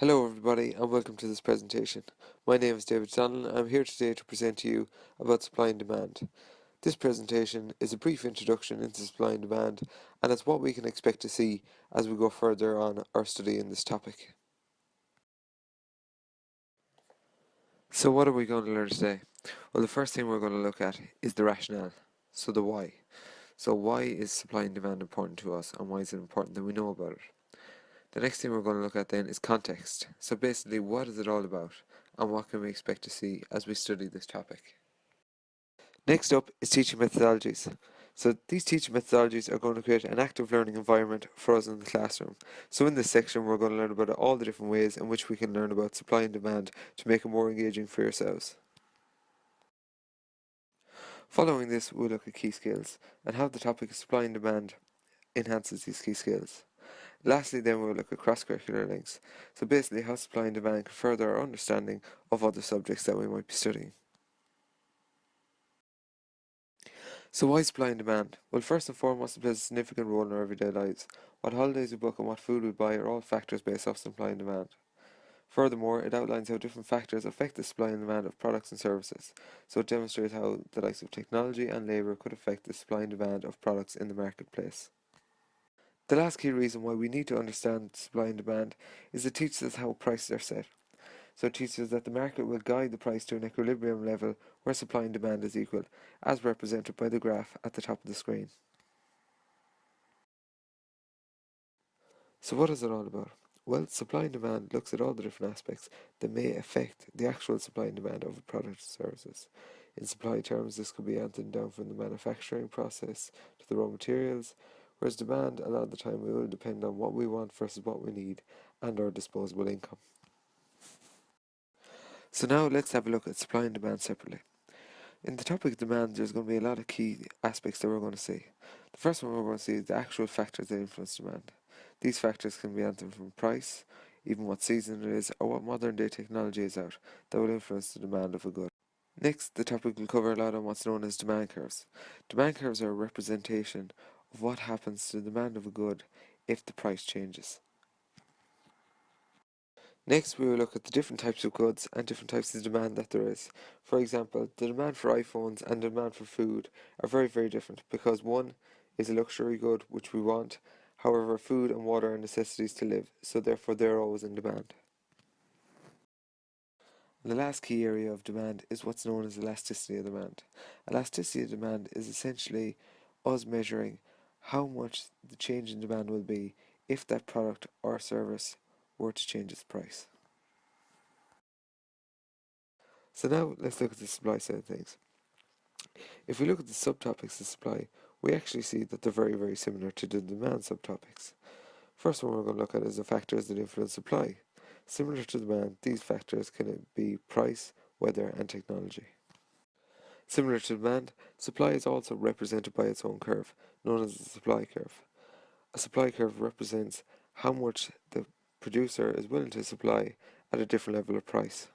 Hello everybody and welcome to this presentation. My name is David Donnellan and I'm here today to present to you about supply and demand. This presentation is a brief introduction into supply and demand and it's what we can expect to see as we go further on our study in this topic. So what are we going to learn today? Well, the first thing we're going to look at is the rationale, so the why. So why is supply and demand important to us and why is it important that we know about it? The next thing we're going to look at then is context. So basically, what is it all about and what can we expect to see as we study this topic? Next up is teaching methodologies. So these teaching methodologies are going to create an active learning environment for us in the classroom. So in this section we're going to learn about all the different ways in which we can learn about supply and demand to make it more engaging for yourselves. Following this, we'll look at key skills and how the topic of supply and demand enhances these key skills. Lastly, then we'll look at cross-curricular links, so basically how supply and demand can further our understanding of other subjects that we might be studying. So why supply and demand? Well, first and foremost, it plays a significant role in our everyday lives. What holidays we book and what food we buy are all factors based off supply and demand. Furthermore, it outlines how different factors affect the supply and demand of products and services, so it demonstrates how the likes of technology and labour could affect the supply and demand of products in the marketplace. The last key reason why we need to understand supply and demand is it teaches us how prices are set. So it teaches us that the market will guide the price to an equilibrium level where supply and demand is equal, as represented by the graph at the top of the screen. So what is it all about? Well, supply and demand looks at all the different aspects that may affect the actual supply and demand of a product or services. In supply terms, this could be anything down from the manufacturing process to the raw materials, whereas demand, a lot of the time, will depend on what we want versus what we need and our disposable income. So now let's have a look at supply and demand separately. In the topic of demand, there's going to be a lot of key aspects that we're going to see. The first one we're going to see is the actual factors that influence demand. These factors can be anything from price, even what season it is, or what modern day technology is out that will influence the demand of a good. Next, the topic will cover a lot on what's known as demand curves. Demand curves are a representation of what happens to the demand of a good if the price changes. Next, we will look at the different types of goods and different types of demand that there is. For example, the demand for iPhones and the demand for food are very, very different because one is a luxury good which we want, however, food and water are necessities to live, so therefore they're always in demand. And the last key area of demand is what's known as elasticity of demand. Elasticity of demand is essentially us measuring how much the change in demand will be if that product or service were to change its price. So now let's look at the supply side of things. If we look at the subtopics of supply, we actually see that they're very, very similar to the demand subtopics. First one we're going to look at is the factors that influence supply. Similar to demand, these factors can be price, weather and technology. Similar to demand, supply is also represented by its own curve, known as the supply curve. A supply curve represents how much the producer is willing to supply at a different level of price.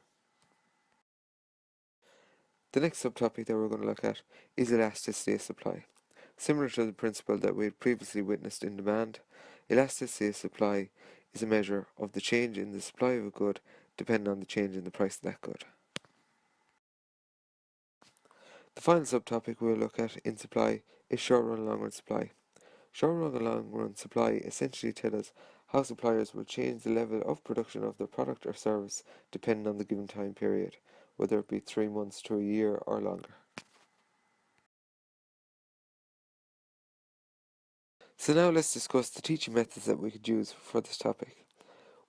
The next subtopic that we're going to look at is elasticity of supply. Similar to the principle that we had previously witnessed in demand, elasticity of supply is a measure of the change in the supply of a good depending on the change in the price of that good. The final subtopic we'll look at in supply is short-run and long-run supply. Short-run and long-run supply essentially tell us how suppliers will change the level of production of their product or service depending on the given time period, whether it be 3 months to a year or longer. So now let's discuss the teaching methods that we could use for this topic.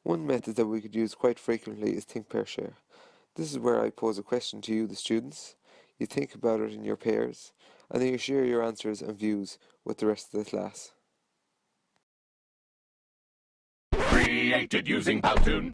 One method that we could use quite frequently is think, pair, share. This is where I pose a question to you, the students. You think about it in your pairs, and then you share your answers and views with the rest of the class. Created using Powtoon.